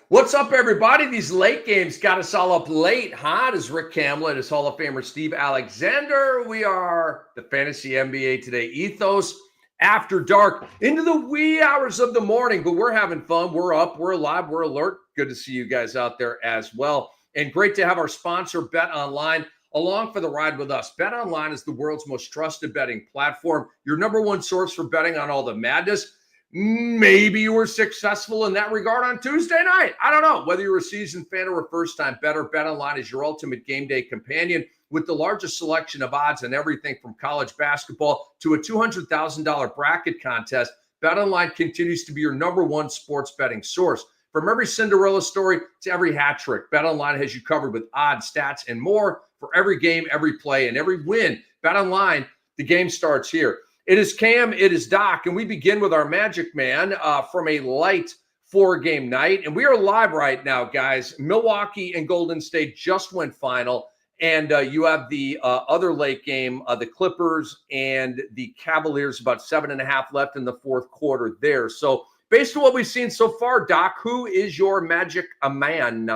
What's up, everybody? These late games got us all up late, huh? It is Rick Kamla and his Hall of Famer Steve Alexander. We are the Fantasy NBA Today Ethos After Dark into the wee hours of the morning, but we're having fun. We're up, we're alive, we're alert. Good to see you guys out there as well. And great to have our sponsor, Bet Online, along for the ride with us. Bet Online is the world's most trusted betting platform, your number one source for betting on all the madness. Maybe you were successful in that regard on Tuesday night. I don't know. Whether you're a seasoned fan or a first-time bettor, BetOnline is your ultimate game day companion with the largest selection of odds on everything from college basketball to a $200,000 bracket contest. BetOnline continues to be your number one sports betting source. From every Cinderella story to every hat trick, BetOnline has you covered with odds, stats, and more for every game, every play, and every win. BetOnline, the game starts here. It is Cam, it is Doc, and we begin with our Magic Man from a light 4-game night. And we are live right now, guys. Milwaukee and Golden State just went final, and you have the other late game, the Clippers and the Cavaliers, about 7.5 left in the fourth quarter there. So based on what we've seen so far, Doc, who is your Magic Man?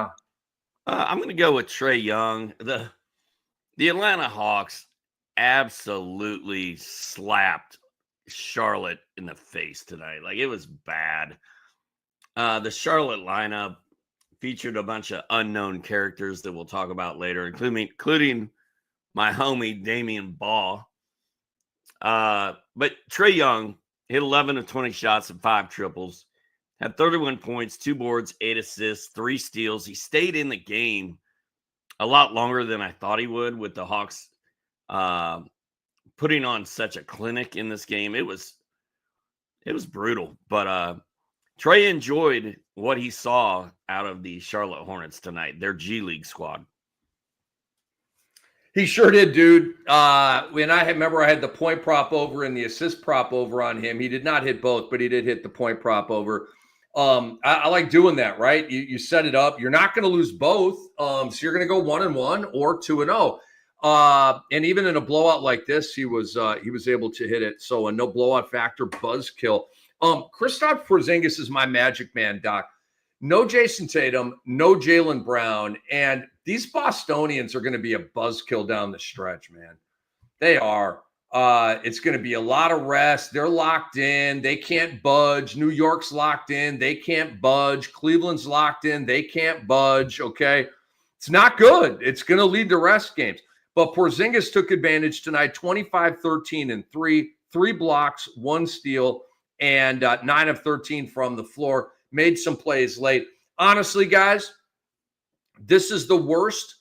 I'm going to go with Trae Young. The Atlanta Hawks absolutely slapped Charlotte in the face tonight. Like, it was bad. The Charlotte lineup featured a bunch of unknown characters that we'll talk about later, including my homie Damian Baugh. But Trae Young hit 11 of 20 shots and 5 triples, had 31 points, 2 boards, 8 assists, 3 steals. He stayed in the game a lot longer than I thought he would, with the Hawks putting on such a clinic in this game. It was brutal, but Trae enjoyed what he saw out of the Charlotte Hornets tonight, their G League squad. He sure did, dude. When I remember I had the point prop over and the assist prop over on him. He did not hit both, but he did hit the point prop over. I like doing that, right? You set it up. You're not going to lose both. So you're going to go 1-1 or 2-0. And even in a blowout like this, he was able to hit it. So a no blowout factor buzzkill. Kristaps Porzingis is my Magic Man, Doc. No Jason Tatum, no Jaylen Brown, and these Bostonians are going to be a buzzkill down the stretch, man. They are. It's going to be a lot of rest. They're locked in. They can't budge. New York's locked in. They can't budge. Cleveland's locked in. They can't budge. Okay. It's not good. It's going to lead to rest games. But Porzingis took advantage tonight, 25, 13, and 3, 3 blocks, 1 steal, and 9 of 13 from the floor. Made some plays late. Honestly, guys, this is the worst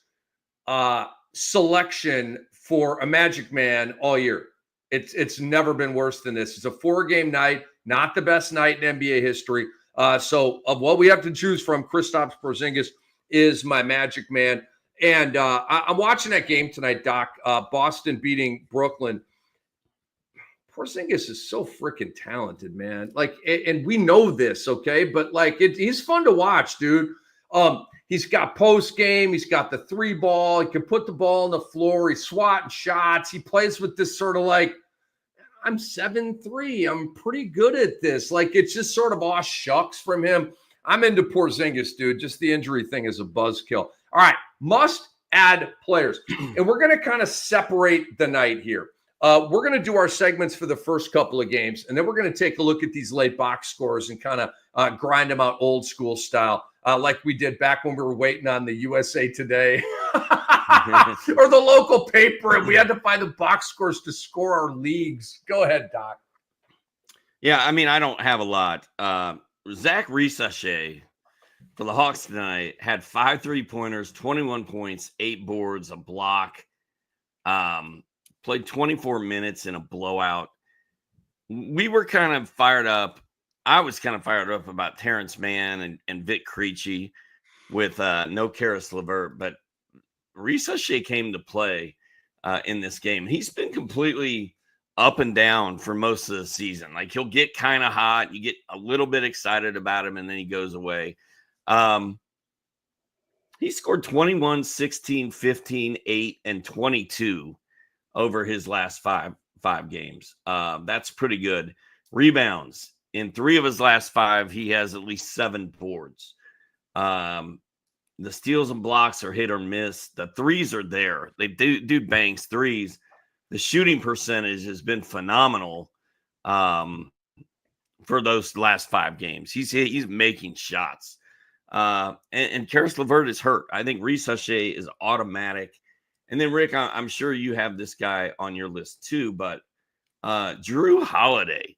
selection for a Magic Man all year. It's never been worse than this. It's a 4-game night, not the best night in NBA history. So of what we have to choose from, Kristaps Porzingis is my Magic Man. And I'm watching that game tonight, Doc. Boston beating Brooklyn. Porzingis is so freaking talented, man. Like, and we know this, okay? But like, he's fun to watch, dude. He's got post game. He's got the 3 ball. He can put the ball on the floor. He's swatting shots. He plays with this sort of like, I'm 7'3". I'm pretty good at this. Like, it's just sort of aw shucks from him. I'm into Porzingis, dude. Just the injury thing is a buzzkill. All right, must add players. And we're going to kind of separate the night here. We're going to do our segments for the first couple of games, and then we're going to take a look at these late box scores and kind of grind them out old school style, like we did back when we were waiting on the USA Today or the local paper, and we had to find the box scores to score our leagues. Go ahead, Doc. Yeah, I mean, I don't have a lot. Zach Risachet for the Hawks tonight had 5 3-pointers, 21 points, 8 boards, a block. Played 24 minutes in a blowout. We were kind of fired up. I was kind of fired up about Terrence Mann and Vic Krejci with no Karis LeVert, but Risachet came to play in this game. He's been completely up and down for most of the season. Like, he'll get kind of hot. You get a little bit excited about him, and then he goes away. He scored 21, 16, 15, 8, and 22 over his last five games. That's pretty good. Rebounds. In 3 of his last 5, he has at least 7 boards. The steals and blocks are hit or miss. The threes are there. They do bangs threes. The shooting percentage has been phenomenal for those last 5 games. He's making shots. And Karis LeVert is hurt. I think Reese Hushay is automatic. And then, Rick, I'm sure you have this guy on your list too, but Drew Holiday,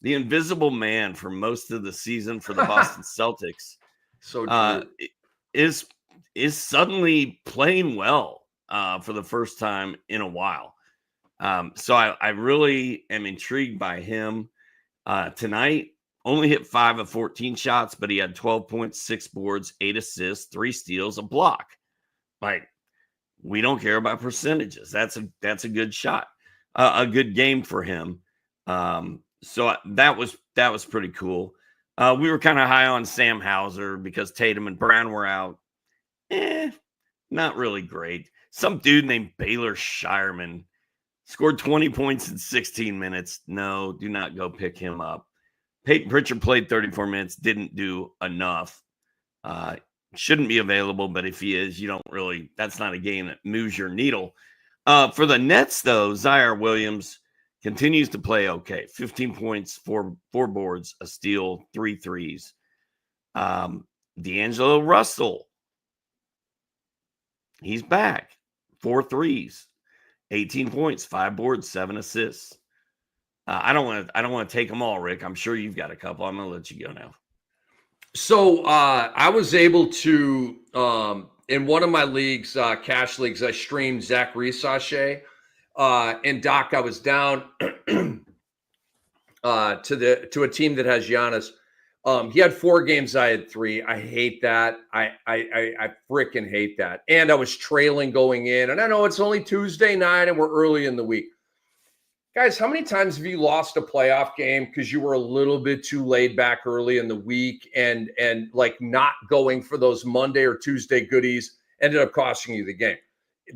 the invisible man for most of the season for the Boston Celtics, is suddenly playing well for the first time in a while. So I really am intrigued by him. Tonight, only hit 5 of 14 shots, but he had 12 points, 6 boards, 8 assists, 3 steals, a block. Like, we don't care about percentages. That's a good shot, a good game for him. So that was pretty cool. We were kind of high on Sam Hauser because Tatum and Brown were out. Not really great. Some dude named Baylor Shireman scored 20 points in 16 minutes. No, do not go pick him up. Peyton Pritchard played 34 minutes, didn't do enough. Shouldn't be available, but if he is, that's not a game that moves your needle. For the Nets, though, Zaire Williams continues to play okay. 15 points, 4 boards, a steal, 3 threes. D'Angelo Russell, he's back. 4 threes, 18 points, 5 boards, 7 assists. I don't want to take them all, Rick. I'm sure you've got a couple. I'm going to let you go now. So I was able to, in one of my leagues, cash leagues, I streamed Zach Resache. And Doc, I was down to a team that has Giannis. He had 4 games. I had 3. I hate that. I freaking hate that. And I was trailing going in. And I know it's only Tuesday night and we're early in the week. Guys, how many times have you lost a playoff game because you were a little bit too laid back early in the week and like not going for those Monday or Tuesday goodies ended up costing you the game?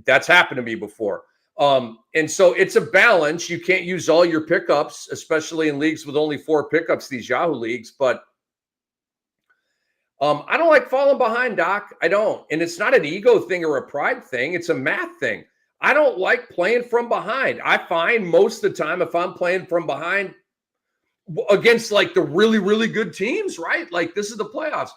That's happened to me before. And so it's a balance. You can't use all your pickups, especially in leagues with only 4 pickups, these Yahoo leagues. But I don't like falling behind, Doc. I don't. And it's not an ego thing or a pride thing. It's a math thing. I don't like playing from behind. I find most of the time if I'm playing from behind against like the really, really good teams, right? Like this is the playoffs.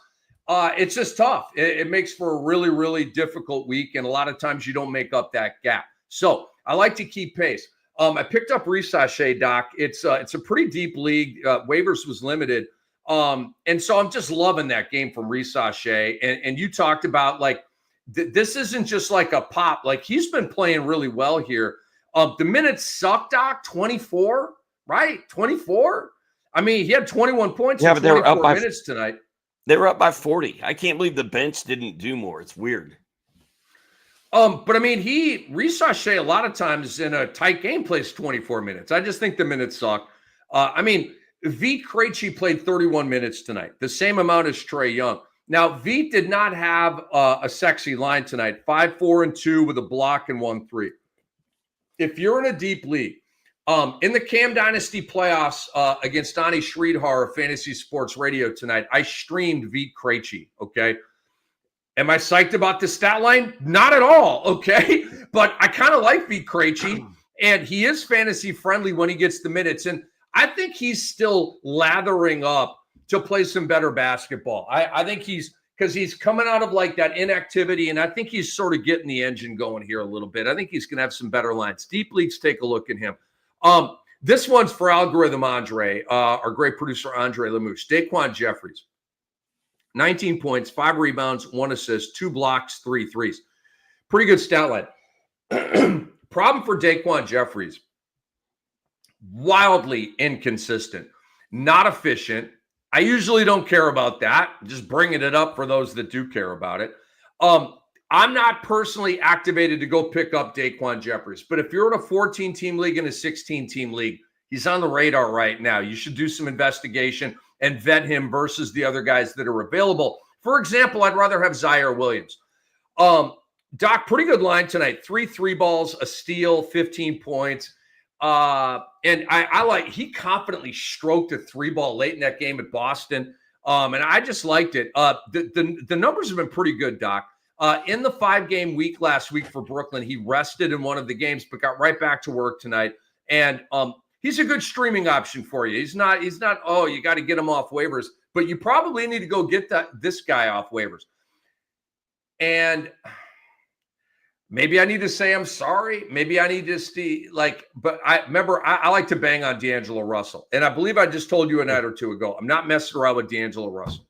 It's just tough. It makes for a really, really difficult week. And a lot of times you don't make up that gap. So I like to keep pace. I picked up Resache, Doc. It's a pretty deep league. Waivers was limited. And so I'm just loving that game from Resache. And you talked about like, this isn't just like a pop. Like he's been playing really well here. The minutes suck, Doc. 24, right? 24. I mean, he had 21 points in 24 minutes tonight. They were up by 40. I can't believe the bench didn't do more. It's weird. But I mean, Resache a lot of times in a tight game plays 24 minutes. I just think the minutes suck. I mean, Vit Krejci played 31 minutes tonight, the same amount as Trae Young. Now, Vit did not have a sexy line tonight, 5, 4, and 2 with a block and 1 3. If you're in a deep league, in the Cam Dynasty playoffs against Donnie Sridhar of Fantasy Sports Radio tonight, I streamed Vit Krejci, okay? Am I psyched about the stat line? Not at all, okay? But I kind of like Vit Krejci, and he is fantasy friendly when he gets the minutes. And I think he's still lathering up to play some better basketball. I think because he's coming out of like that inactivity, and I think he's sort of getting the engine going here a little bit. I think he's going to have some better lines. Deep leagues, take a look at him. This one's for Algorithm Andre, our great producer Andre Lemouche. Daquan Jeffries, 19 points, 5 rebounds, 1 assist, 2 blocks, 3 threes. Pretty good stat line. Problem for Daquan Jeffries, wildly inconsistent, not efficient. I usually don't care about that. Just bringing it up for those that do care about it. I'm not personally activated to go pick up Daquan Jeffries, but if you're in a 14-team league and a 16-team league, he's on the radar right now. You should do some investigation and vet him versus the other guys that are available. For example, I'd rather have Zaire Williams. Doc, pretty good line tonight. 3 3-balls, a steal, 15 points. And I like, he confidently stroked a 3-ball late in that game at Boston. And I just liked it. The numbers have been pretty good, Doc. In the 5-game week last week for Brooklyn, he rested in one of the games, but got right back to work tonight. And he's a good streaming option for you. He's not, oh, you got to get him off waivers, but you probably need to go get this guy off waivers. And maybe I need to say I'm sorry. Maybe I need to see, but I like to bang on D'Angelo Russell. And I believe I just told you a night or two ago, I'm not messing around with D'Angelo Russell.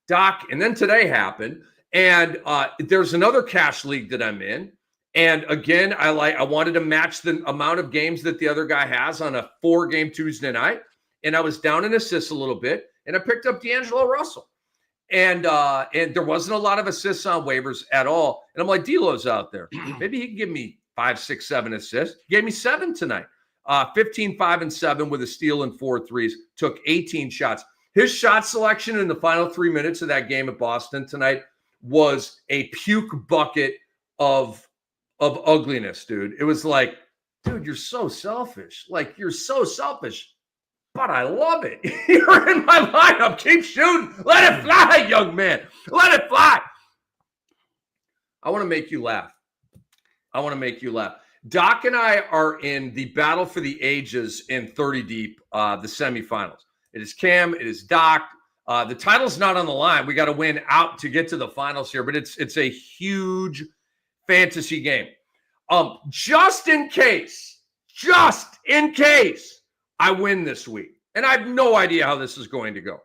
Doc, and then today happened, and there's another cash league that I'm in. And again, I wanted to match the amount of games that the other guy has on a 4-game Tuesday night. And I was down in assists a little bit, and I picked up D'Angelo Russell. And there wasn't a lot of assists on waivers at all. And I'm like, D'Lo's out there. Maybe he can give me 5, 6, 7 assists. He gave me 7 tonight. 15, 5, and 7 with a steal and 4 threes. Took 18 shots. His shot selection in the final 3 minutes of that game at Boston tonight was a puke bucket of ugliness, dude. It was like, dude, you're so selfish. Like, you're so selfish. But I love it. You're in my lineup. Keep shooting. Let it fly, young man. Let it fly. I want to make you laugh. Doc and I are in the battle for the ages in 30 deep, the semifinals. It is Cam. It is Doc. The title's not on the line. We got to win out to get to the finals here, but it's a huge fantasy game. Just in case I win this week, and I have no idea how this is going to go,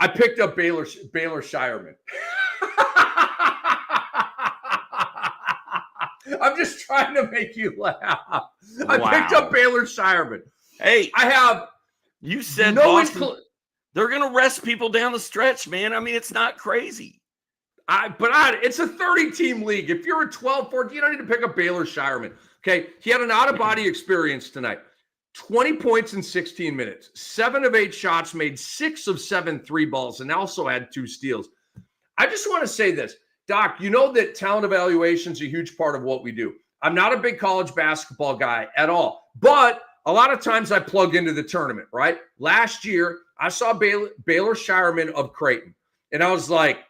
I picked up Baylor Shireman. I'm just trying to make you laugh. I picked up Baylor Shireman. Hey, you said no Boston, they're going to rest people down the stretch, man. I mean, it's not crazy. It's a 30-team league. If you're a 12-14, you don't need to pick up Baylor Shireman. Okay, he had an out-of-body experience tonight. 20 points in 16 minutes, 7 of 8 shots, made 6 of 7 3 balls, and also had 2 steals. I just want to say this, Doc, you know that talent evaluation is a huge part of what we do. I'm not a big college basketball guy at all, but a lot of times I plug into the tournament, right? Last year, I saw Baylor Shireman of Creighton, and I was like,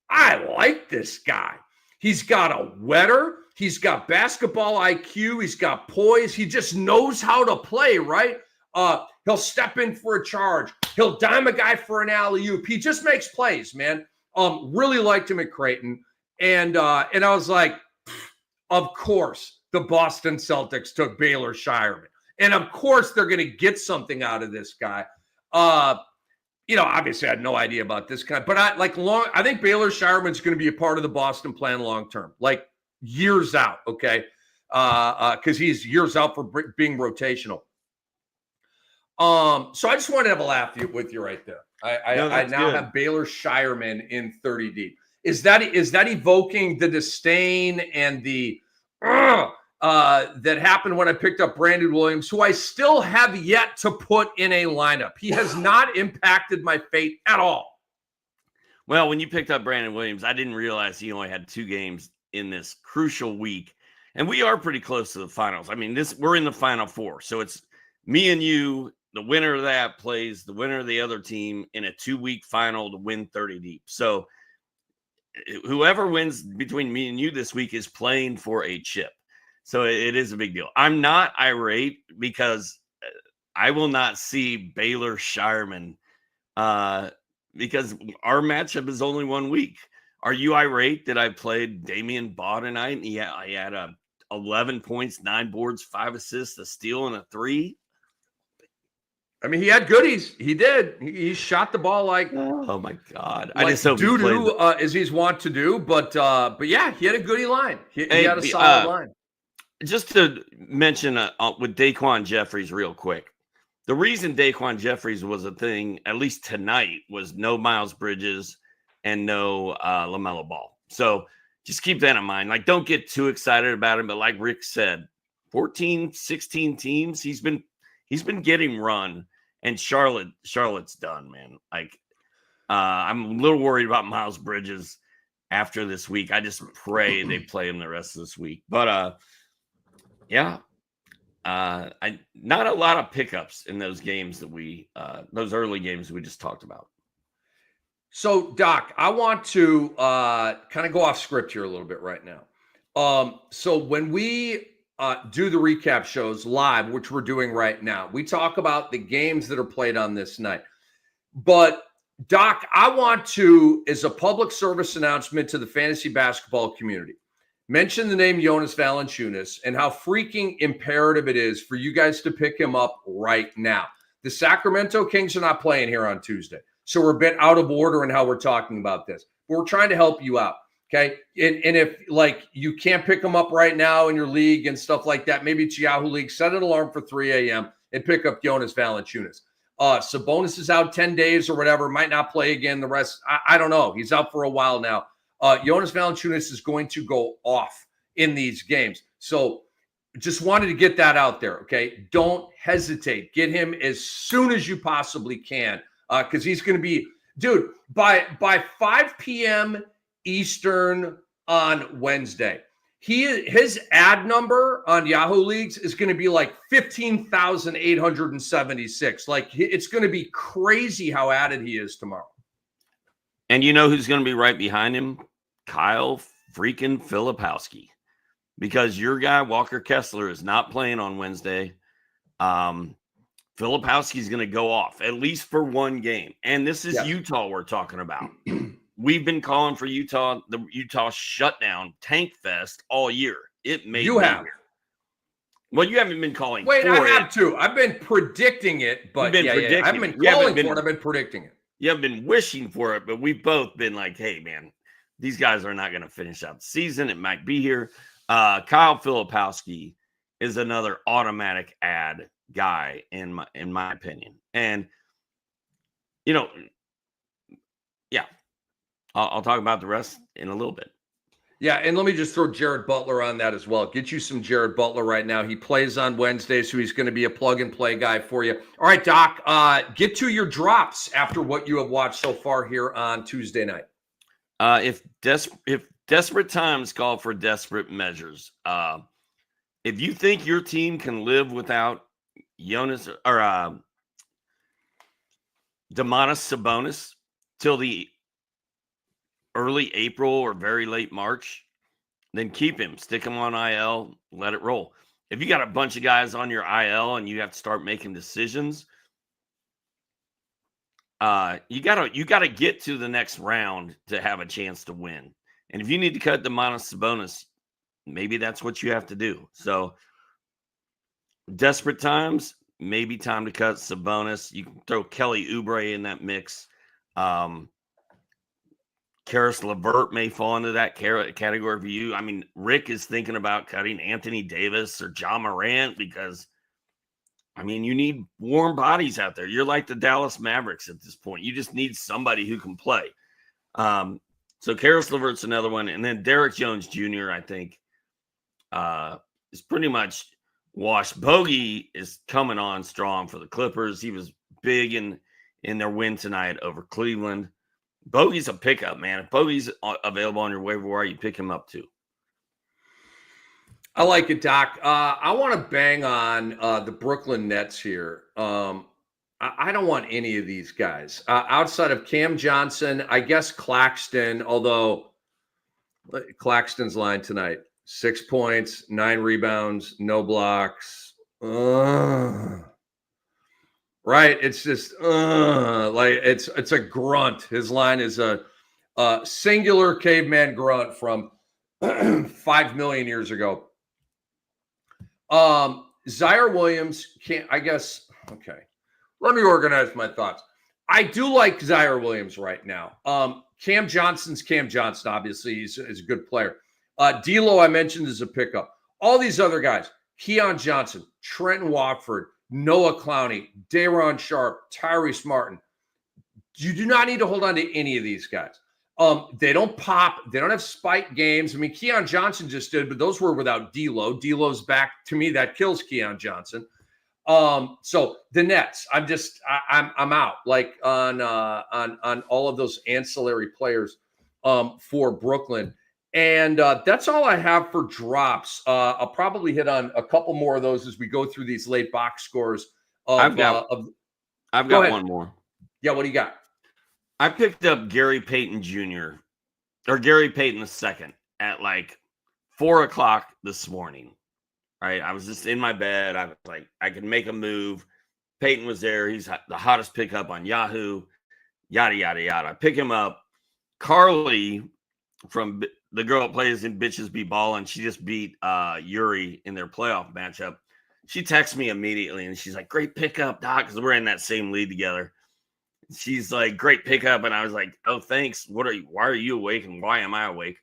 I like this guy. He's got a wetter. He's got basketball IQ. He's got poise. He just knows how to play, right? He'll step in for a charge. He'll dime a guy for an alley-oop. He just makes plays, man. Really liked him at Creighton. And I was like, of course, the Boston Celtics took Baylor Shireman. And of course, they're going to get something out of this guy. Obviously I had no idea about this guy, but I think Baylor Shireman's going to be a part of the Boston plan long-term, like years out. Okay. Cause he's years out for being rotational. So I just wanted to have a laugh with you right there. I now have Baylor Shireman in 30 deep. Is that evoking the disdain and the, that happened when I picked up Brandon Williams, who I still have yet to put in a lineup? He has not impacted my fate at all. Well, when you picked up Brandon Williams, I didn't realize he only had 2 games in this crucial week. And we are pretty close to the finals. I mean, we're in the Final Four. So it's me and you. The winner of that plays the winner of the other team in a 2-week final to win 30 deep. So whoever wins between me and you this week is playing for a chip. So it is a big deal. I'm not irate because I will not see Baylor Shireman because our matchup is only 1 week. Are you irate that I played Damian Baugh tonight? And he had 11 points, 9 boards, 5 assists, a steal, and a 3. I mean, he had goodies. He did. He shot the ball like, oh my God. I just hope doo-doo, as he's wont to do. But yeah, he had a goodie line. He had a solid line. Just to mention with Daquan Jeffries real quick, the reason Daquan Jeffries was a thing, at least tonight, was no Miles Bridges and no LaMelo Ball. So just keep that in mind. Like, don't get too excited about him. But like Rick said, 14, 16 teams, he's been getting run, and Charlotte's done, man. Like, I'm a little worried about Miles Bridges after this week. I just pray they play him the rest of this week. But yeah, Not a lot of pickups in those games that those early games we just talked about. So, Doc, I want to kind of go off script here a little bit right now. So when we do the recap shows live, which we're doing right now, we talk about the games that are played on this night. But, Doc, I want to, as a public service announcement to the fantasy basketball community, mention the name Jonas Valanciunas and how freaking imperative it is for you guys to pick him up right now. The Sacramento Kings are not playing here on Tuesday. So we're a bit out of order in how we're talking about this. But we're trying to help you out, okay? And if, like, you can't pick them up right now in your league and stuff like that, maybe it's Yahoo League, set an alarm for 3 a.m. and pick up Jonas Valanciunas. Sabonis is out 10 days or whatever, might not play again. The rest, I don't know. He's out for a while now. Jonas Valanciunas is going to go off in these games. So just wanted to get that out there, okay? Don't hesitate. Get him as soon as you possibly can. Because he's going to be, dude, by 5 p.m. Eastern on Wednesday, his ad number on Yahoo Leagues is going to be like 15,876. Like, it's going to be crazy how added he is tomorrow. And you know who's going to be right behind him? Kyle freaking Filipowski. Because your guy, Walker Kessler, is not playing on Wednesday. Filipowski's going to go off at least for one game. And this is Utah we're talking about. We've been calling for Utah, the Utah shutdown tank fest all year. It may You have. Well, you haven't been calling Wait, for I have it. too. I've been predicting it, but I haven't been calling for it. I've been predicting it. You haven't been wishing for it, but we've both been like, hey, man, these guys are not going to finish out the season. It might be here. Kyle Filipowski is another automatic ad guy in my opinion. And you know, I'll talk about the rest in a little bit. Yeah, and let me just throw Jared Butler on that as well. Get you some Jared Butler right now. He plays on Wednesday, so he's going to be a plug-and-play guy for you. All right, Doc, get to your drops after what you have watched so far here on Tuesday night. If desperate times call for desperate measures, if you think your team can live without Jonas or Domantas Sabonis till the early April or very late March, then keep him. Stick him on IL. Let it roll. If you got a bunch of guys on your IL and you have to start making decisions, you gotta get to the next round to have a chance to win. And if you need to cut Domantas Sabonis, maybe that's what you have to do. So desperate times, maybe time to cut Sabonis. You can throw Kelly Oubre in that mix. Karis LeVert may fall into that category for you. I mean, Rick is thinking about cutting Anthony Davis or John Morant because, I mean, you need warm bodies out there. You're like the Dallas Mavericks at this point. You just need somebody who can play. So Karis LeVert's another one. And then Derek Jones Jr., I think, is pretty much washed. Bogey is coming on strong for the Clippers. He was big in their win tonight over Cleveland. Bogey's a pickup, man. If Bogey's available on your waiver wire, you pick him up too. I like it, Doc. I want to bang on the Brooklyn Nets here. I don't want any of these guys. Outside of Cam Johnson, I guess Claxton, although Claxton's line tonight, 6 points, 9 rebounds, no blocks. Right. It's just like it's a grunt. His line is a singular caveman grunt from 5 million years ago. Zaire Williams can't, I guess. Okay. Let me organize my thoughts. I do like Zaire Williams right now. Cam Johnson's Cam Johnson, obviously. He's a good player. D'Lo, I mentioned, is a pickup. All these other guys, Keon Johnson, Trenton Watford, Noah Clowney, Day'Ron Sharp, Tyrese Martin. You do not need to hold on to any of these guys. They don't pop. They don't have spike games. I mean, Keon Johnson just did, but those were without D'Lo. D'Lo's back. To me, that kills Keon Johnson. So the Nets, I'm out like on all of those ancillary players for Brooklyn. And that's all I have for drops. I'll probably hit on a couple more of those as we go through these late box scores. I've got Go ahead. one more. Yeah, what do you got? I picked up Gary Payton Jr. or Gary Payton II at like 4:00 this morning. Right, I was just in my bed. I was like, I could make a move. Peyton was there. He's the hottest pickup on Yahoo. Yada yada yada. I pick him up. Carly from the girl that plays in Bitches Be Ballin', she just beat Yuri in their playoff matchup. She texts me immediately and she's like, "Great pickup, Doc," because we're in that same league together. She's like, "Great pickup," and I was like, "Oh, thanks. Why are you awake and why am I awake?"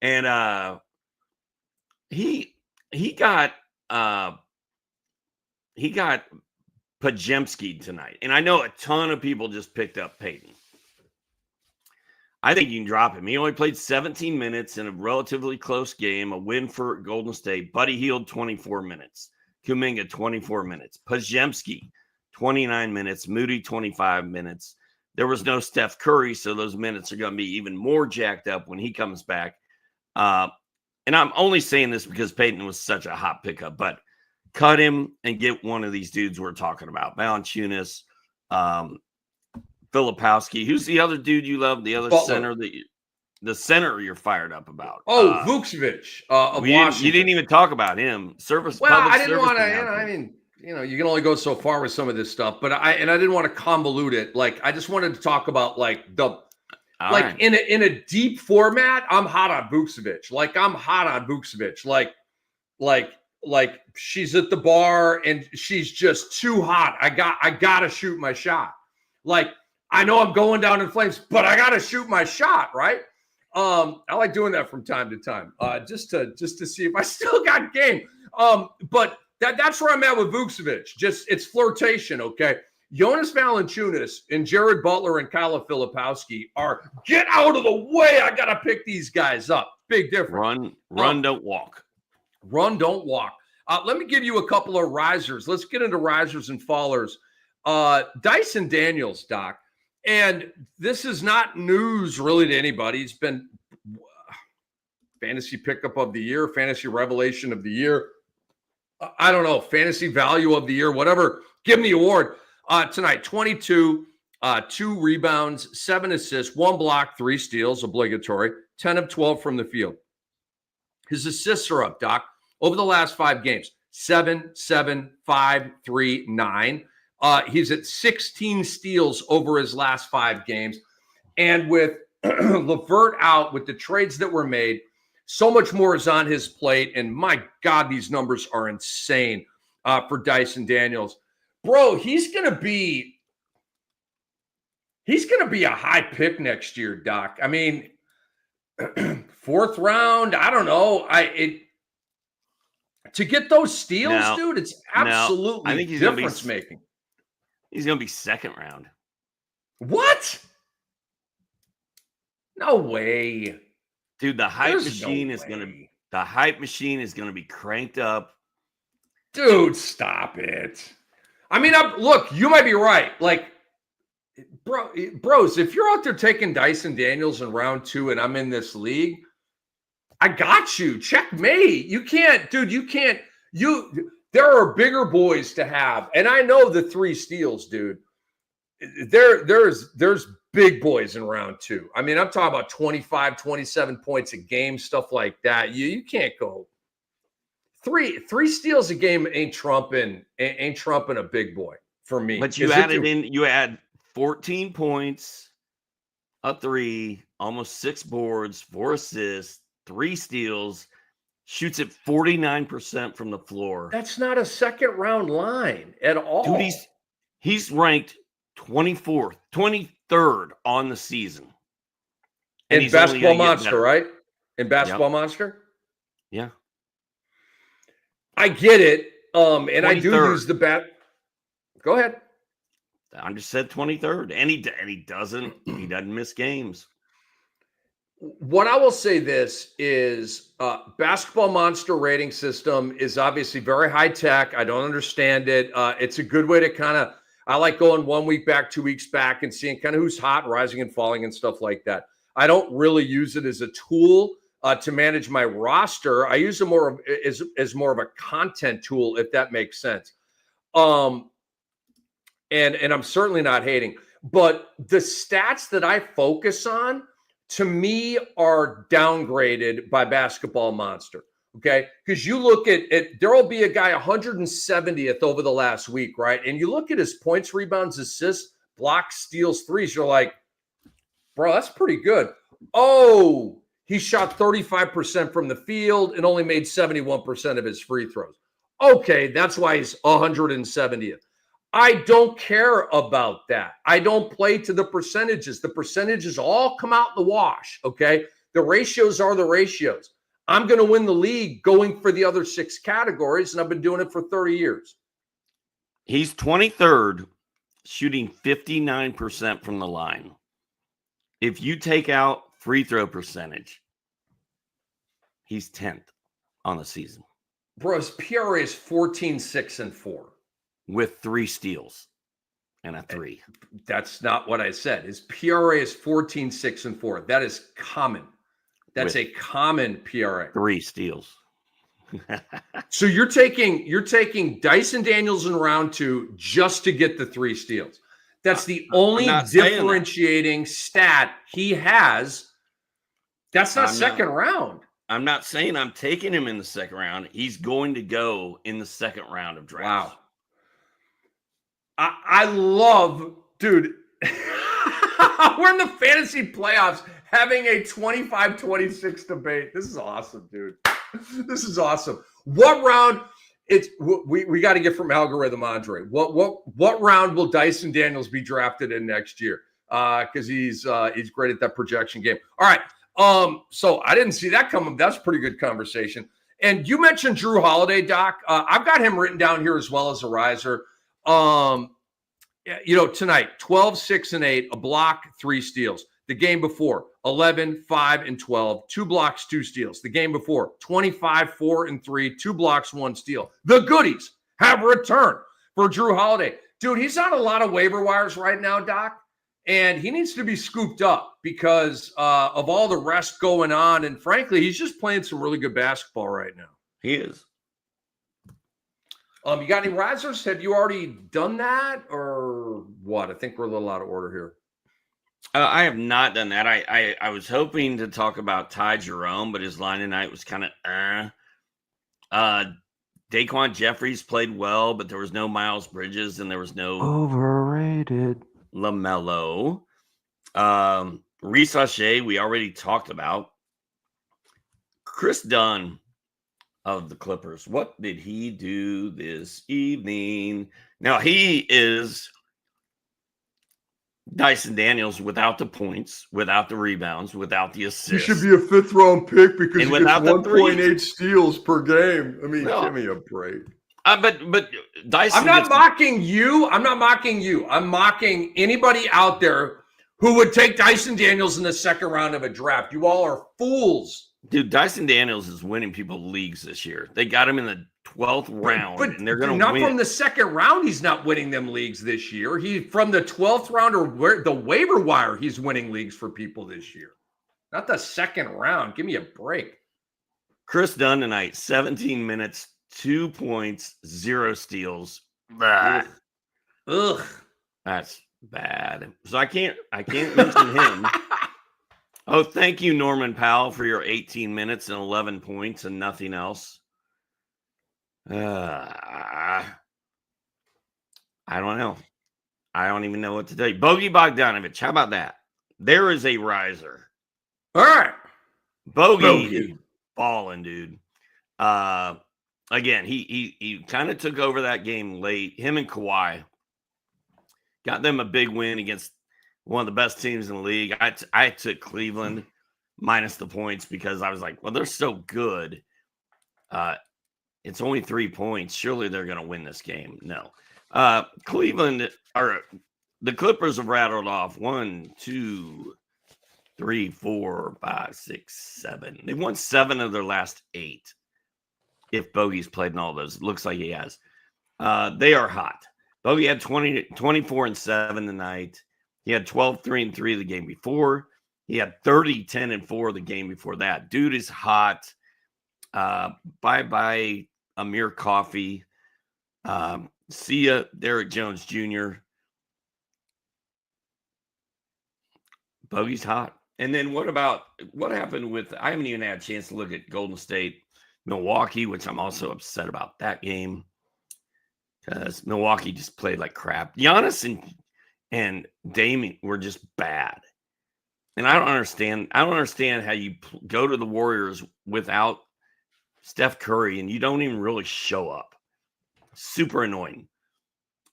And he got Pajemski tonight, and I know a ton of people just picked up Peyton. I think you can drop him. He only played 17 minutes in a relatively close game, a win for Golden State. Buddy Hield, 24 minutes. Kuminga, 24 minutes. Pajemski, 29 minutes. Moody, 25 minutes. There was no Steph Curry, so those minutes are going to be even more jacked up when he comes back. And I'm only saying this because Peyton was such a hot pickup, but cut him and get one of these dudes we're talking about. Valanciunas, Filipowski. Who's the other dude you love? The other Butler. the center you're fired up about. Vucevic of Washington. You didn't even talk about him. I didn't want to. I mean, you can only go so far with some of this stuff. But I didn't want to convolute it. Like, I just wanted to talk about like the. All like right. in a deep format, I'm hot on Vucevic. Like she's at the bar and she's just too hot. I gotta shoot my shot. Like, I know I'm going down in flames, but I gotta shoot my shot, right? I like doing that from time to time, just to see if I still got game. But that's where I'm at with Vucevic. It's flirtation, okay? Jonas Valanciunas and Jared Butler and Kyle Filipowski are get out of the way. I gotta pick these guys up. Big difference. Run, don't walk. Run, don't walk. Let me give you a couple of risers. Let's get into risers and fallers. Dyson Daniels, Doc. And this is not news really to anybody. It's been fantasy pickup of the year, fantasy revelation of the year. I don't know, fantasy value of the year, whatever. Give him the award. Tonight, 22, 2 rebounds, 7 assists, 1 block, 3 steals, obligatory, 10 of 12 from the field. His assists are up, Doc, over the last 5 games. 7, 7, 5, 3, 9. He's at 16 steals over his last 5 games. And with LeVert out, with the trades that were made, so much more is on his plate. And my God, these numbers are insane for Dyson Daniels. Bro, he's gonna be a high pick next year, Doc. I mean, 4th round, I don't know. To get those steals, dude, it's absolutely I think he's difference making. He's gonna be 2nd round. What? No way. Dude, the hype machine is gonna be cranked up. Dude, stop it. I mean, look, you might be right. Like, bros, if you're out there taking Dyson Daniels in round 2 and I'm in this league, I got you. Checkmate. You can't, dude. You can't. There are bigger boys to have, and I know the 3 steals, dude. There's big boys in round 2. I mean, I'm talking about 25, 27 points a game, stuff like that. You can't go. Three steals a game ain't trumping a big boy for me. But you add 14 points, a 3, almost 6 boards, 4 assists, 3 steals, shoots at 49% from the floor. That's not a 2nd round line at all. Dude, he's ranked 24th, 23rd on the season. And in Basketball Monster, right? In Basketball Monster? Yeah. I get it. And 23rd. I do use the bat. Go ahead. I just said 23rd. And he doesn't miss games. What I will say this is Basketball Monster rating system is obviously very high tech. I don't understand it. It's a good way to I like going 1 week back, 2 weeks back and seeing kind of who's hot, rising and falling and stuff like that. I don't really use it as a tool, to manage my roster. I use them more as more of a content tool, if that makes sense. And I'm certainly not hating, but the stats that I focus on, to me, are downgraded by Basketball Monster. Okay, because you look at there will be a guy 170th over the last week, right? And you look at his points, rebounds, assists, blocks, steals, threes. You're like, bro, that's pretty good. Oh, he shot 35% from the field and only made 71% of his free throws. Okay, that's why he's 170th. I don't care about that. I don't play to the percentages. The percentages all come out in the wash, okay? The ratios are the ratios. I'm going to win the league going for the other 6 categories, and I've been doing it for 30 years. He's 23rd, shooting 59% from the line. If you take out free throw percentage, he's 10th on the season. Bro, his PRA is 14, 6, and 4. With 3 steals and a 3. That's not what I said. His PRA is 14, 6, and 4. That is common. That's a common PRA. 3 steals. So you're taking Dyson Daniels in round 2 just to get the 3 steals. That's the only differentiating stat he has. That's not second round. I'm not saying I'm taking him in the second round. He's going to go in the second round of drafts. Wow. I love, dude. We're in the fantasy playoffs having a 25-26 debate. This is awesome, dude. This is awesome. What round? We got to get from Algorithm Andre. What round will Dyson Daniels be drafted in next year? Because he's great at that projection game. All right. So I didn't see that coming. That's a pretty good conversation. And you mentioned Drew Holiday, Doc. I've got him written down here as well as a riser. Tonight, 12, 6, and 8, a block, 3 steals. The game before, 11, 5, and 12, 2 blocks, 2 steals. The game before, 25, 4, and 3, 2 blocks, 1 steal. The goodies have returned for Drew Holiday. Dude, he's on a lot of waiver wires right now, Doc, and he needs to be scooped up because of all the rest going on. And frankly, he's just playing some really good basketball right now. He is. You got any risers? Have you already done that or what? I think we're a little out of order here. I have not done that. I was hoping to talk about Ty Jerome, but his line tonight was kind of Daquan Jeffries played well, but there was no Miles Bridges and there was no overrated LaMelo. Reese Haché, we already talked about. Chris Dunn of the Clippers. What did he do this evening? Now he is Dyson Daniels without the points, without the rebounds, without the assists. He should be a 5th-round pick because and he gets 1.8 steals per game. I mean, give me a break. But Dyson. I'm not mocking you. I'm not mocking you. I'm mocking anybody out there who would take Dyson Daniels in the second round of a draft. You all are fools. Dude, Dyson Daniels is winning people leagues this year. They got him in the 12th round, but and they're going to not win. From the second round. He's not winning them leagues this year. He from the 12th round or the waiver wire. He's winning leagues for people this year, not the second round. Give me a break. Chris Dunn tonight, 17 minutes, 2 points, 0 steals. Ugh. That's bad. So I can't mention him. Oh, thank you, Norman Powell, for your 18 minutes and 11 points and nothing else. I don't know. I don't even know what to tell you. Bogey Bogdanovich, how about that? There is a riser. All right. Bogey is balling, dude. Again, he kind of took over that game late. Him and Kawhi got them a big win against one of the best teams in the league. I took Cleveland minus the points because I was like, well, they're so good. It's only 3 points. Surely they're going to win this game. No. Cleveland, or the Clippers have rattled off 1, 2, 3, 4, 5, 6, 7. They won 7 of their last 8. If Bogey's played in all those, it looks like he has. They are hot. Bogey had 24 and 7 tonight. He had 12, 3, and 3 the game before. He had 30, 10, and 4 the game before that. Dude is hot. Bye-bye, Amir Coffey. See ya, Derek Jones Jr. Bogey's hot. And then what happened with, I haven't even had a chance to look at Golden State, Milwaukee, which I'm also upset about that game because Milwaukee just played like crap. Giannis and Damian were just bad. And I don't understand how you go to the Warriors without Steph Curry and you don't even really show up. Super annoying.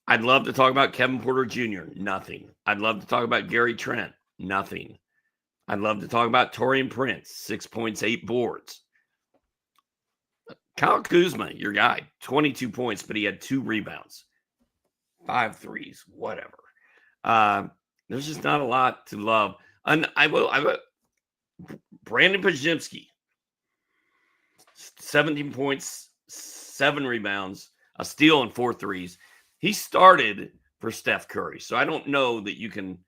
I'd love to talk about Kevin Porter Jr. Nothing. I'd love to talk about Gary Trent. Nothing. I'd love to talk about Taurean Prince. 6 points, 8 boards. Kyle Kuzma, your guy, 22 points, but he had 2 rebounds, 5 threes, whatever. There's just not a lot to love. And Brandon Pajemski, 17 points, 7 rebounds, a steal, and 4 threes. He started for Steph Curry, so I don't know that you can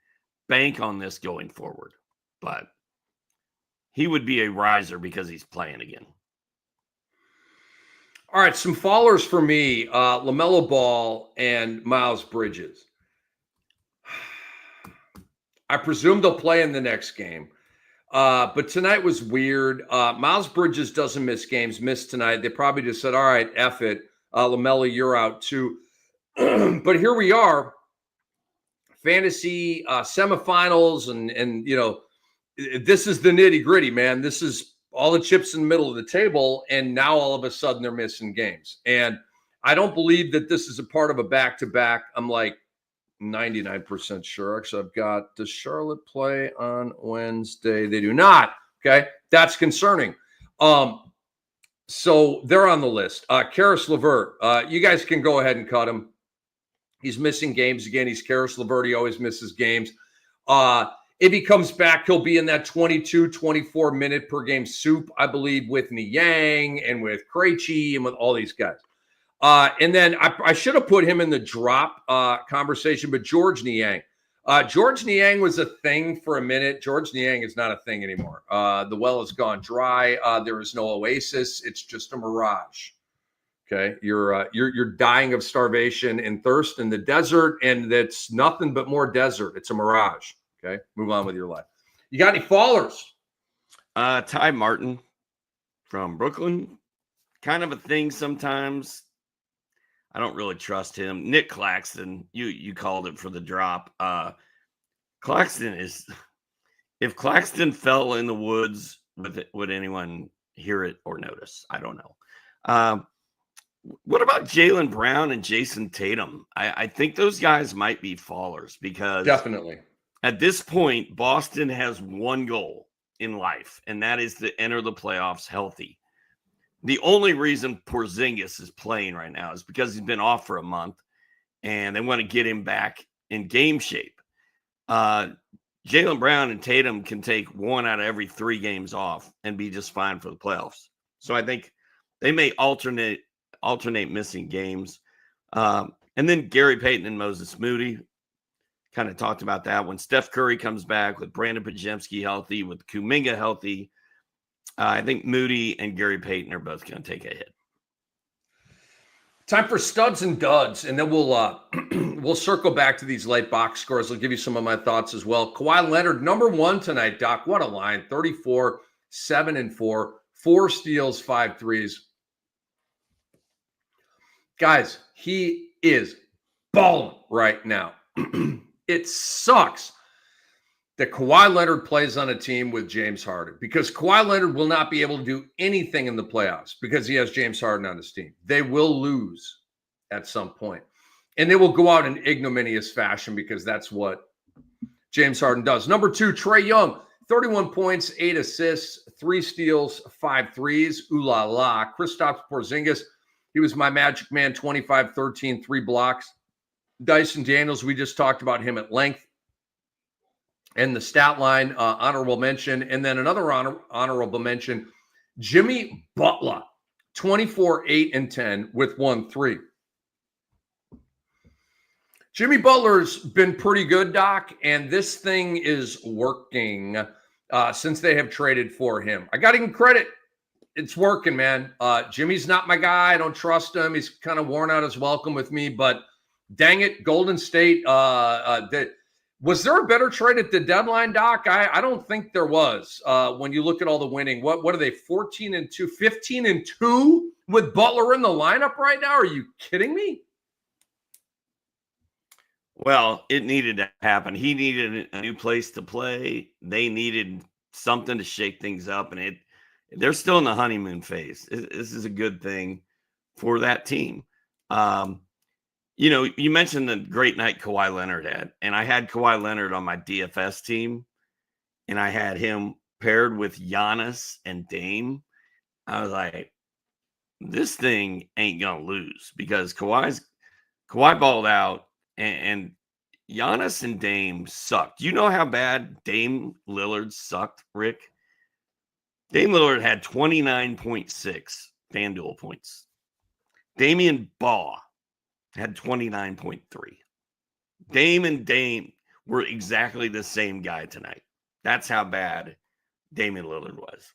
bank on this going forward, but he would be a riser because he's playing again. All right, some fallers for me, LaMelo Ball and Miles Bridges. I presume they'll play in the next game. But tonight was weird. Miles Bridges doesn't miss games, missed tonight. They probably just said, all right, F it. LaMelo, you're out too. But here we are, fantasy semifinals, and you know, this is the nitty gritty, man. This is all the chips in the middle of the table, and now all of a sudden they're missing games. And I don't believe that this is a part of a back-to-back. I'm like 99% sure, because I've got, does Charlotte play on Wednesday? They do not. Okay, that's concerning. So they're on the list. Karis LeVert, you guys can go ahead and cut him. He's missing games again. He's Karis LeVert. He always misses games. If he comes back, he'll be in that 22, 24 minute per game soup, I believe, with Niang and with Krejci and with all these guys. And then I should have put him in the drop conversation, but George Niang. George Niang was a thing for a minute. George Niang is not a thing anymore. The well has gone dry. There is no oasis. It's just a mirage. Okay, you're dying of starvation and thirst in the desert, and that's nothing but more desert. It's a mirage. Okay, move on with your life. You got any fallers? Ty Martin from Brooklyn, kind of a thing sometimes. I don't really trust him. Nick Claxton, you called it for the drop. Claxton is, if Claxton fell in the woods, would anyone hear it or notice? I don't know. What about Jaylen Brown and Jason Tatum? I think those guys might be fallers because definitely at this point, Boston has one goal in life, and that is to enter the playoffs healthy. The only reason Porzingis is playing right now is because he's been off for a month, and they want to get him back in game shape. Jaylen Brown and Tatum can take 1 out of every 3 games off and be just fine for the playoffs. So I think they may alternate missing games. And then Gary Payton and Moses Moody, kind of talked about that. When Steph Curry comes back with Brandon Pajemski healthy, with Kuminga healthy, I think Moody and Gary Payton are both going to take a hit. Time for studs and duds, and then we'll circle back to these late box scores. I'll give you some of my thoughts as well. Kawhi Leonard, number 1 tonight, Doc. What a line. 34, 7 and 4, 4 steals, 5 threes. Guys, he is balling right now. It sucks that Kawhi Leonard plays on a team with James Harden, because Kawhi Leonard will not be able to do anything in the playoffs because he has James Harden on his team. They will lose at some point, and they will go out in ignominious fashion because that's what James Harden does. Number 2, Trae Young, 31 points, 8 assists, 3 steals, 5 threes. Ooh la la. Kristaps Porzingis, he was my magic man, 25, 13, 3 blocks. Dyson Daniels, we just talked about him at length. And the stat line, honorable mention. And then another honorable mention, Jimmy Butler, 24, 8 and 10 with 1 3. Jimmy Butler's been pretty good, Doc, and this thing is working. since they have traded for him. I got to give him credit. It's working, man. Jimmy's not my guy. I don't trust him. He's kind of worn out his welcome with me, but dang it, Golden State. Was there a better trade at the deadline, Doc? I don't think there was. When you look at all the winning, what are they? 14-2, 15-2 with Butler in the lineup right now? Are you kidding me? Well, it needed to happen. He needed a new place to play. They needed something to shake things up, and they're still in the honeymoon phase. This is a good thing for that team. You mentioned the great night Kawhi Leonard had, and I had Kawhi Leonard on my DFS team, and I had him paired with Giannis and Dame. I was like, this thing ain't gonna lose because Kawhi balled out, and Giannis and Dame sucked. You know how bad Dame Lillard sucked, Rick? Dame Lillard had 29.6 FanDuel points. Damian Baugh had 29.3. Dame and Dame were exactly the same guy tonight. That's how bad Damian Lillard was.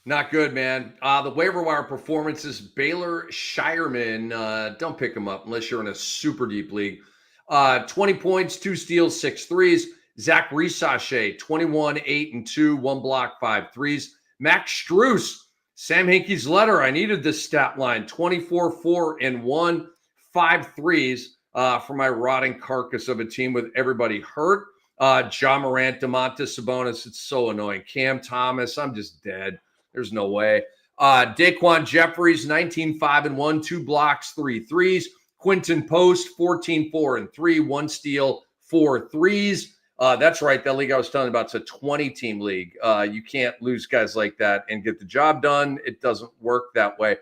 Not good, man. The waiver wire performances, Baylor Shireman, don't pick him up unless you're in a super deep league. 20 points, 2 steals, 6 threes. Zach Risachet, 21, 8 and 2, 1 block, 5 threes. Max Strus, Sam Hinkie's letter. I needed this stat line. 24, 4 and 1, 5 threes for my rotting carcass of a team with everybody hurt. Ja Morant, Domantas Sabonis. It's so annoying. Cam Thomas. I'm just dead. There's no way. Daquan Jeffries, 19, 5 and 1, 2 blocks, 3 threes. Quinton Post, 14, 4 and 3, 1 steal, 4 threes. That's right. That league I was telling you about, it's a 20-team league. You can't lose guys like that and get the job done. It doesn't work that way.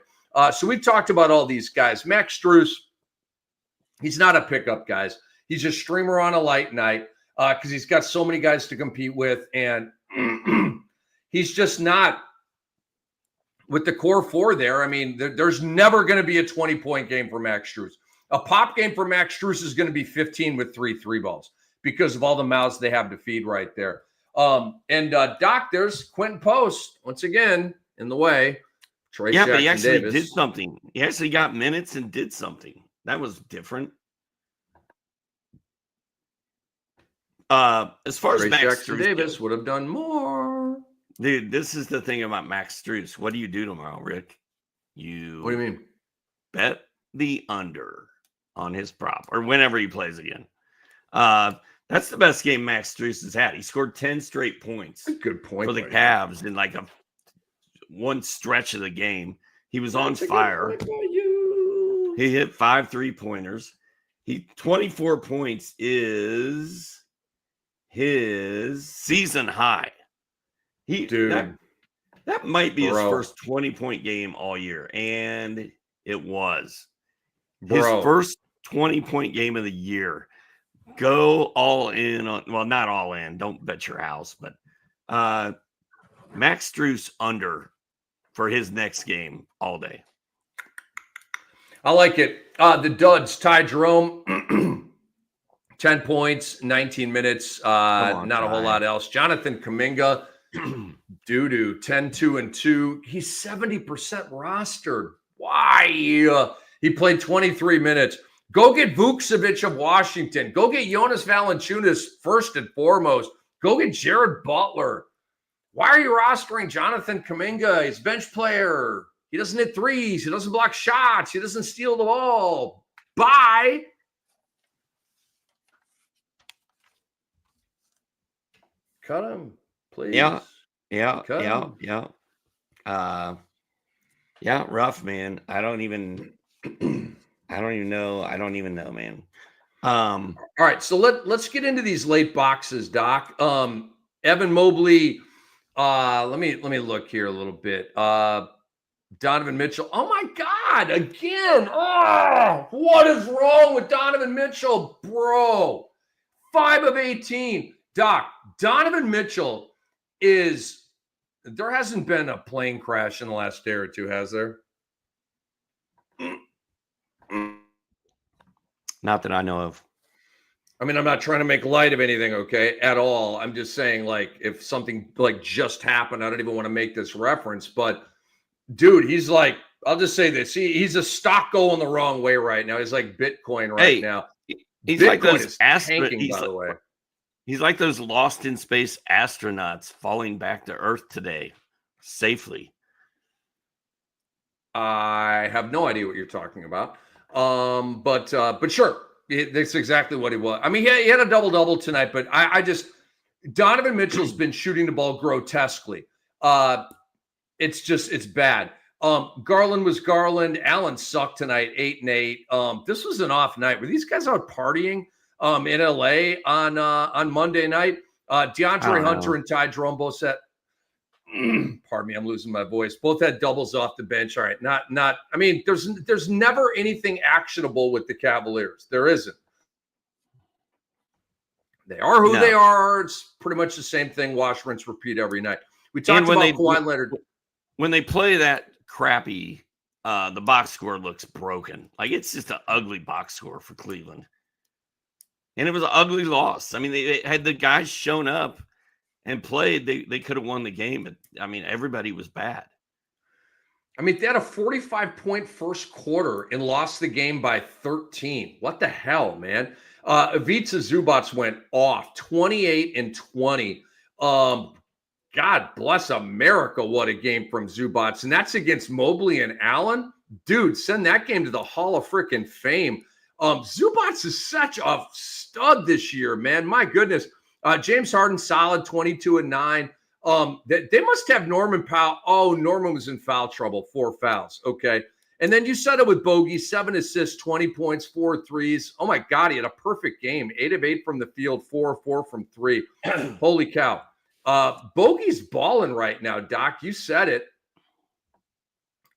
So we've talked about all these guys. Max Strus, he's not a pickup, guys. He's a streamer on a light night because he's got so many guys to compete with, and he's just not with the core 4 there. I mean, there's never going to be a 20-point game for Max Strus. A pop game for Max Strus is going to be 15 with 3 balls. Because of all the mouths they have to feed right there. Doc, there's Quentin Post, once again, in the way. But he actually did something. He actually got minutes and did something. That was different. As far as Max Strus Davis would have done more. Dude, this is the thing about Max Strus. What do you do tomorrow, Rick? What do you mean? Bet the under on his prop or whenever he plays again. That's the best game Max Strus has had. He scored 10 straight points. Good point for the Cavs in like one stretch of the game. He was on fire. He hit 5 3-pointers. 24 points is his season high. That might be his first 20-point game all year, and it was his first 20-point game of the year. Go all in on, well, not all in. Don't bet your house, but Max Strus under for his next game all day. I like it. The duds, Ty Jerome, 10 points, 19 minutes. Not a whole lot else. Jonathan Kuminga, doo-doo, 10, 2 and 2. He's 70% rostered. Why? He played 23 minutes. Go get Vucevic of Washington. Go get Jonas Valanciunas first and foremost. Go get Jared Butler. Why are you rostering Jonathan Kuminga? He's a bench player. He doesn't hit threes. He doesn't block shots. He doesn't steal the ball. Bye. Cut him, please. Yeah. Rough, man. I don't even know, man. All right, so let's get into these late boxes, Doc. Evan Mobley. Let me look here a little bit. Donovan Mitchell. Oh my God, again. Oh, what is wrong with Donovan Mitchell, bro? 5 of 18. Doc, Donovan Mitchell there hasn't been a plane crash in the last day or two, has there? Not that I know of. I mean, I'm not trying to make light of anything, okay, at all. I'm just saying, like, if something like just happened, I don't even want to make this reference, but dude, he's like, I'll just say this. He's a stock going the wrong way right now. He's like Bitcoin right Hey, now. he's like Bitcoin those is tanking, by the way. He's like those lost in space astronauts falling back to Earth today safely. I have no idea what you're talking about. But sure, that's exactly what he was. I mean, he had a double tonight, but I just Donovan Mitchell's been shooting the ball grotesquely. It's bad. Garland was Garland. Allen sucked tonight, 8-8. This was an off night. Were these guys out partying in LA on Monday night? DeAndre Hunter and Ty Jerome both set. Pardon me, I'm losing my voice. Both had doubles off the bench. All right, not. I mean, there's never anything actionable with the Cavaliers. There isn't. They are who they are. It's pretty much the same thing. Wash, rinse, repeat every night. We talked about Kawhi Leonard. When they play that crappy, the box score looks broken. Like, it's just an ugly box score for Cleveland. And it was an ugly loss. I mean, they had the guys shown up and played, they could have won the game. But, I mean, everybody was bad. I mean, they had a 45-point first quarter and lost the game by 13. What the hell, man? Ivica Zubac went off, 28 and 20. God bless America. What a game from Zubac. And that's against Mobley and Allen. Dude, send that game to the Hall of Freaking Fame. Zubac is such a stud this year, man. My goodness. James Harden, solid, 22 and 9. They must have Norman Powell. Oh, Norman was in foul trouble, 4 fouls. Okay. And then you said it with Bogey, 7 assists, 20 points, 4 threes. Oh my God, he had a perfect game. 8 of 8 from the field, 4 of 4 from 3. Holy cow. Bogey's balling right now, Doc. You said it.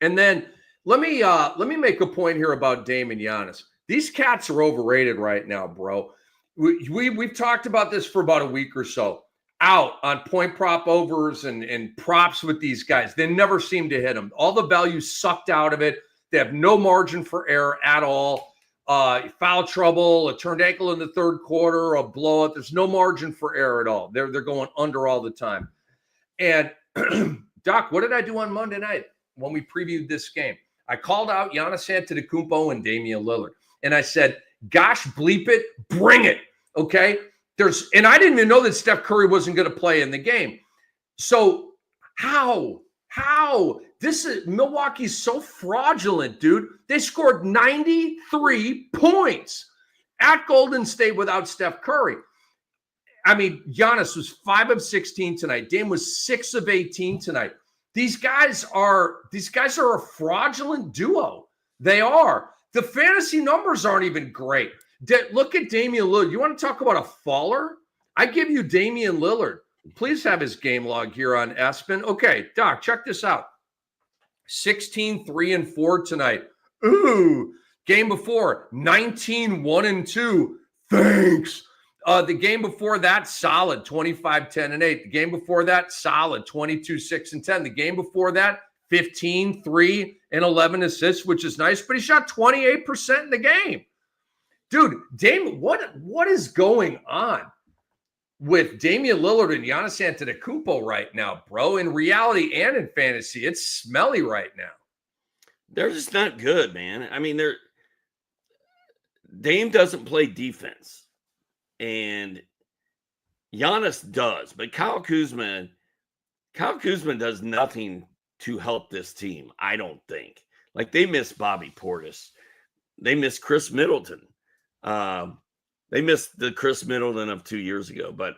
And then let me make a point here about Dame and Giannis. These cats are overrated right now, bro. We've talked about this for about a week or so. Out on point prop overs and props with these guys. They never seem to hit them. All the value sucked out of it. They have no margin for error at all. Foul trouble, a turned ankle in the third quarter, a blowout. There's no margin for error at all. They're going under all the time. And Doc, what did I do on Monday night when we previewed this game? I called out Giannis Antetokounmpo and Damian Lillard. And I said, gosh, bleep it, bring it. Okay. And I didn't even know that Steph Curry wasn't going to play in the game. So how this is Milwaukee's so fraudulent, dude. They scored 93 points at Golden State without Steph Curry. I mean, Giannis was 5 of 16 tonight. Dame was 6 of 18 tonight. These guys are a fraudulent duo. They are. The fantasy numbers aren't even great. Look at Damian Lillard. You want to talk about a faller? I give you Damian Lillard. Please have his game log here on ESPN. Okay, Doc, check this out. 16, 3 and 4 tonight. Ooh, game before, 19, 1 and 2. Thanks. The game before that, solid, 25, 10 and 8. The game before that, solid, 22, 6 and 10. The game before that, 15, 3 and 11 assists, which is nice, but he shot 28% in the game. Dude, Dame, what is going on with Damian Lillard and Giannis Antetokounmpo right now, bro? In reality and in fantasy, it's smelly right now. They're just not good, man. I mean, Dame doesn't play defense, and Giannis does, but Kyle Kuzma does nothing to help this team, I don't think. Like, they miss Bobby Portis. They miss Chris Middleton. They missed the Chris Middleton of 2 years ago. But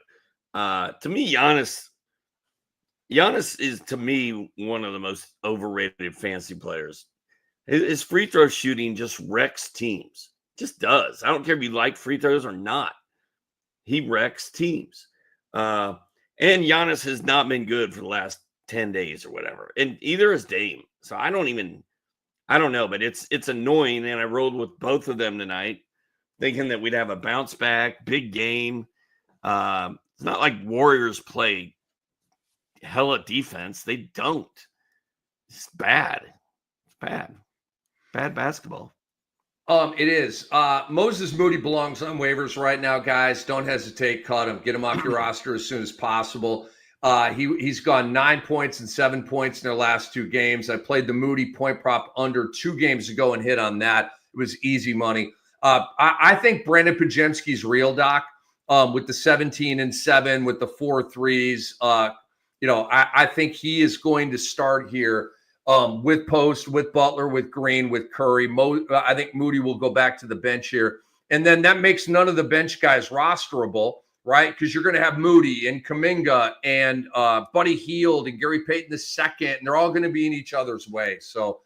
to me, Giannis is, to me, one of the most overrated fantasy players. His free throw shooting just wrecks teams. Just does. I don't care if you like free throws or not. He wrecks teams. And Giannis has not been good for the last 10 days or whatever. And either is Dame. So I don't know, but it's annoying. And I rolled with both of them tonight, thinking that we'd have a bounce back, big game. It's not like Warriors play hella defense. They don't. It's bad. It's bad. Bad basketball. It is. Moses Moody belongs on waivers right now, guys. Don't hesitate. Cut him. Get him off your roster as soon as possible. He's gone 9 points and 7 points in their last 2 games. I played the Moody point prop under 2 games ago and hit on that. It was easy money. I think Brandon Pajemski's real, Doc, with the 17 and 7, with the 4 threes. I think he is going to start here. With Post, with Butler, with Green, with Curry. I think Moody will go back to the bench here. And then that makes none of the bench guys rosterable, right? Because you're going to have Moody and Kuminga and Buddy Hield and Gary Payton II, and they're all going to be in each other's way. So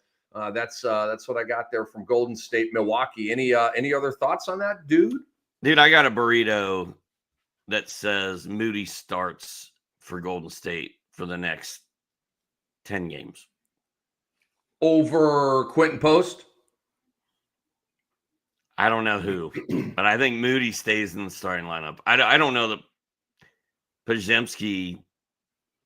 that's what I got there from Golden State, Milwaukee. Any other thoughts on that, dude? Dude, I got a burrito that says Moody starts for Golden State for the next 10 games. Over Quentin Post? I don't know who, but I think Moody stays in the starting lineup. I don't know that Pajemski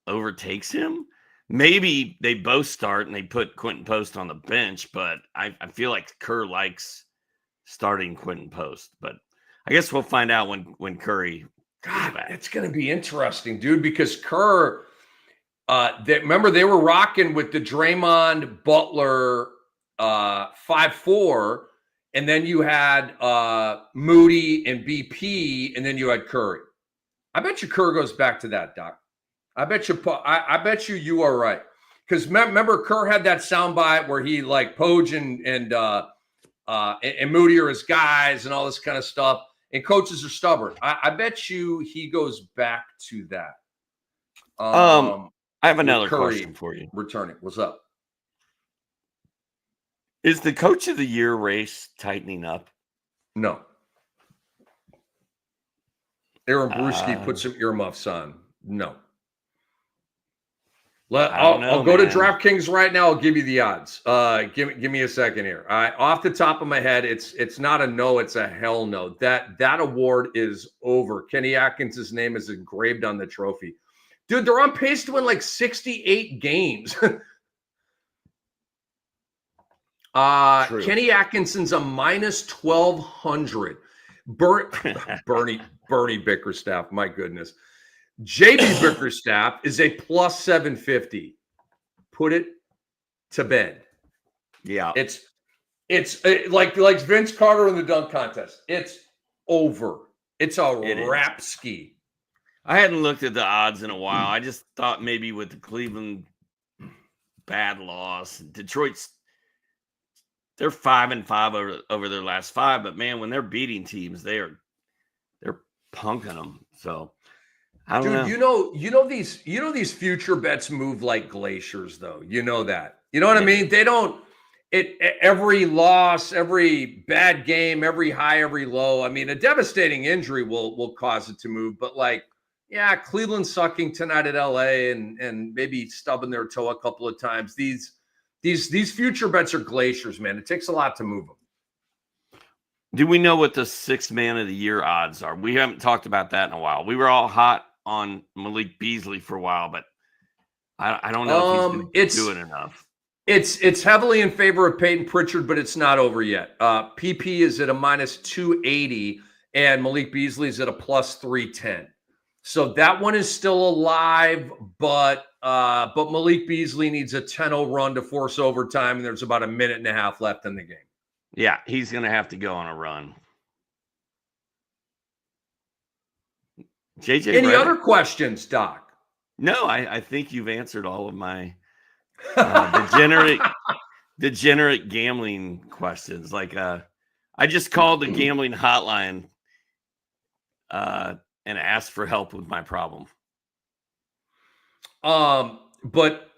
overtakes him. Maybe they both start and they put Quentin Post on the bench, but I feel like Kerr likes starting Quentin Post. But I guess we'll find out when Curry God, it's going to be interesting, dude, because Kerr – remember, they were rocking with the Draymond Butler 5-4, and then you had Moody and BP, and then you had Curry. I bet you Kerr goes back to that, Doc. I bet you you are right. Because remember, Kerr had that soundbite where he like Poge and Moody are his guys and all this kind of stuff, and coaches are stubborn. I bet you he goes back to that. I have another question for you. Returning. What's up? Is the coach of the year race tightening up? No. Aaron Brewski put some earmuffs on. No. I'll go to DraftKings right now. I'll give you the odds. Give me a second here. Off the top of my head, it's not a no, it's a hell no. That award is over. Kenny Atkins' name is engraved on the trophy. Dude, they're on pace to win like 68 games. Kenny Atkinson's a minus 1,200. Bernie Bickerstaff, my goodness. JB Bickerstaff is a plus 750. Put it to bed. Yeah. It's like Vince Carter in the dunk contest. It's over. It's a wrap ski. I hadn't looked at the odds in a while. I just thought maybe with the Cleveland bad loss, Detroit's they're 5-5 over their last 5, but man, when they're beating teams, they're punking them. So I don't know. You know these future bets move like glaciers, though. You know that. You know what I mean? They don't. Every loss, every bad game, every high, every low. I mean, a devastating injury will cause it to move, but like. Yeah, Cleveland sucking tonight at LA and maybe stubbing their toe a couple of times. These future bets are glaciers, man. It takes a lot to move them. Do we know what the 6th man of the year odds are? We haven't talked about that in a while. We were all hot on Malik Beasley for a while, but I don't know if he's been doing enough. It's heavily in favor of Peyton Pritchard, but it's not over yet. PP is at a minus 280, and Malik Beasley is at a plus 310. So that one is still alive, but Malik Beasley needs a 10-0 run to force overtime, and there's about a minute and a half left in the game. Yeah, he's going to have to go on a run. JJ, any other questions, Doc? No, I think you've answered all of my degenerate gambling questions. Like I just called the gambling hotline and asked for help with my problem. But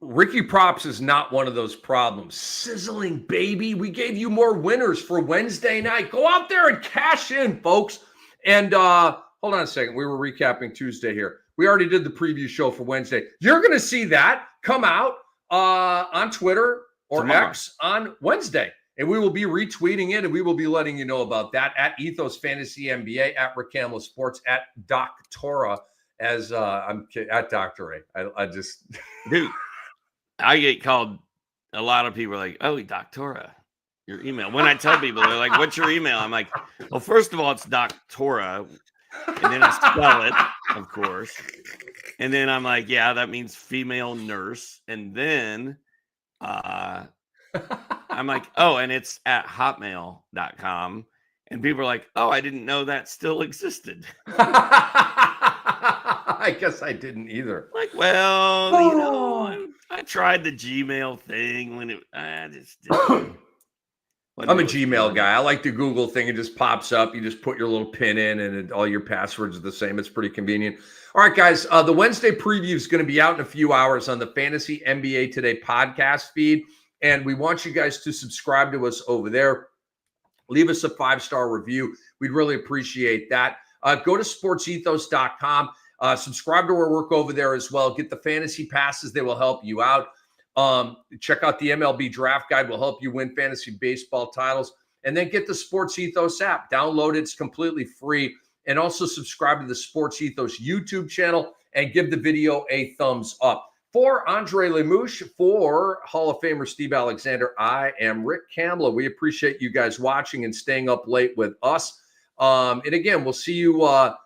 Ricky Props is not one of those problems. Sizzling, baby. We gave you more winners for Wednesday night. Go out there and cash in, folks. And hold on a second. We were recapping Tuesday here. We already did the preview show for Wednesday. You're going to see that come out on Twitter or tomorrow. X on Wednesday. And we will be retweeting it, and we will be letting you know about that at Ethos Fantasy NBA, at Rick Kamla Sports, at Doctora, as I'm at Dr. A. I just dude, I get called. A lot of people are like, "Oh, Doctora." your email. When I tell people, they're like, "What's your email?" I'm like, "Well, first of all, it's Doctora," and then I spell it, of course. And then I'm like, "Yeah, that means female nurse." And then I'm like, "Oh, and it's at hotmail.com." And people are like, "Oh, I didn't know that still existed." I guess I didn't either. Like, well, I tried the Gmail thing when I just didn't. I'm a Gmail guy. I like the Google thing. It just pops up. You just put your little pin in and all your passwords are the same. It's pretty convenient. All right, guys. The Wednesday preview is going to be out in a few hours on the Fantasy NBA Today podcast feed. And we want you guys to subscribe to us over there. Leave us a 5-star review. We'd really appreciate that. Go to sportsethos.com. Subscribe to our work over there as well. Get the fantasy passes. They will help you out. Check out the MLB draft guide. Will help you win fantasy baseball titles. And then get the Sports Ethos app. Download it. It's completely free. And also subscribe to the Sports Ethos YouTube channel and give the video a thumbs up. For Andre Lemouche, for Hall of Famer Steve Alexander, I am Rick Kamla. We appreciate you guys watching and staying up late with us. And again, we'll see you a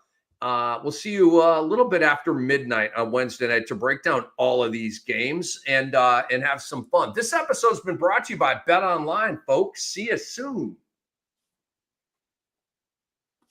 little bit after midnight on Wednesday night to break down all of these games and have some fun. This episode's been brought to you by Bet Online, folks. See you soon.